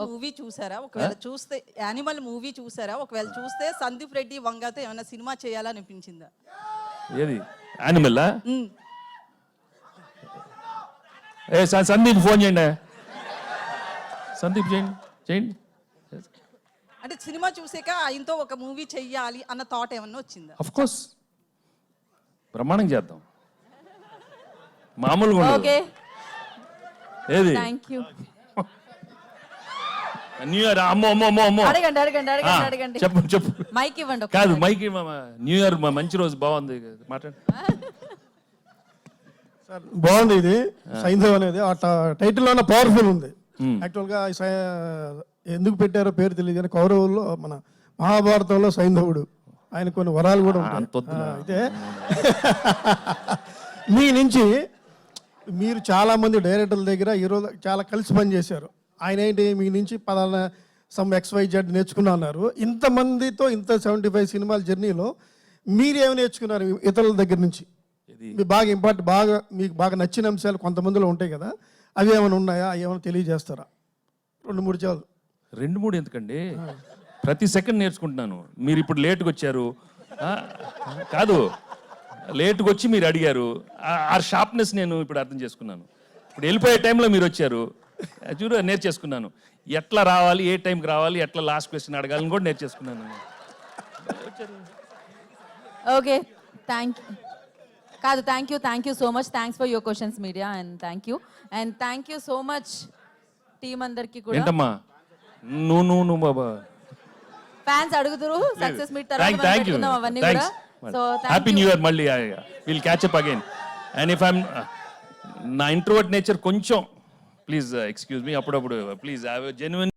Movie చూసారా? ఒకవేళ చూస్తే యానిమల్ మూవీ చూసారా? ఒకవేళ చూస్తే సందీప్ రెడ్డి వంగతో ఏమైనా సినిమా చేయాలనిపించిందా? ఏది యానిమల్? ఉమ్. సందీప్ ఫోన్ చేయండి, సందీప్ చేయండి చేయండి. అంటే సినిమా చూసాక ఆయనతో ఒక మూవీ చెయ్యాలి అన్న థాట్ ఏమన్నా వచ్చిందా? ఆఫ్ కోర్స్, బ్రహ్మాండం చేద్దాం, మామూలుగా ఉండదు. ఓకే, ఏది థ్యాంక్ యూ. New year? అమ్మో అమ్మో అమ్మో అమ్మో, అడగండి అడగండి అడగండి అడగండి. చెప్పు చెప్పు. మైక్ ఇవ్వండి. కాదు మైక్, న్యూ ఇయర్ మంచి రోజు, బాగుంది, మాట్లాడు. సార్ బాగుంది ఇది సైంధవ్ అనేది, ఆ టైటిల్లోనే పవర్ఫుల్ ఉంది. యాక్చువల్గా ఎందుకు పెట్టారో పేరు తెలియదు కానీ కౌరవుల్లో మన మహాభారతంలో సైంధవుడు, ఆయన కొన్ని వరాలు కూడా ఉంటాయి. అయితే మీ నుంచి మీరు చాలామంది డైరెక్టర్ల దగ్గర ఈరోజు చాలా కలిసి పనిచేశారు. ఆయన ఏంటి మీ నుంచి పలానా సమ్ XYZ నేర్చుకున్నా అన్నారు. ఇంతమందితో ఇంత 75 సినిమాల జర్నీలో మీరేమి నేర్చుకున్నారు ఇతరుల దగ్గర నుంచి? మీకు బాగా మీకు బాగా నచ్చిన అంశాలు కొంతమందిలో ఉంటాయి కదా, అవి ఏమైనా ఉన్నాయా? అవి ఏమైనా తెలియజేస్తారా? 2-3 చాలు. 2-3 ఎందుకండి, ప్రతి సెకండ్ నేర్చుకుంటున్నాను. మీరు ఇప్పుడు లేట్గా వచ్చారు, కాదు లేట్గా వచ్చి మీరు అడిగారు, ఆ షార్ప్నెస్ నేను ఇప్పుడు అర్థం చేసుకున్నాను. ఇప్పుడు వెళ్ళిపోయే టైంలో మీరు వచ్చారు, చూడు నేర్చేసుకున్నాను. ఎట్లా రావాలి, ఏ టైంకి రావాలి, ఎట్లా లాస్ట్ క్వశ్చన్ అడగాలని కూడా నేర్చేసుకున్నాను. Okay, thank you. కాదు, thank you so much. Thanks for your questions media, and thank you so much team అందరికి కూడా. ఏంటమ్మా నువ్వు బాబా, ఫ్యాన్స్ అడుగుతురు సక్సెస్ మీట్ తర్వాత పెట్టుకుందాం అవన్నీ కూడా. So happy new year. మళ్ళీ will catch up again. And if I'm నా ఇంట్రోవర్ట్ నేచర్ కొంచెం, ప్లీజ్ ఎక్స్క్యూజ్ మీ, అప్పుడప్పుడు ప్లీజ్ జెన్యున్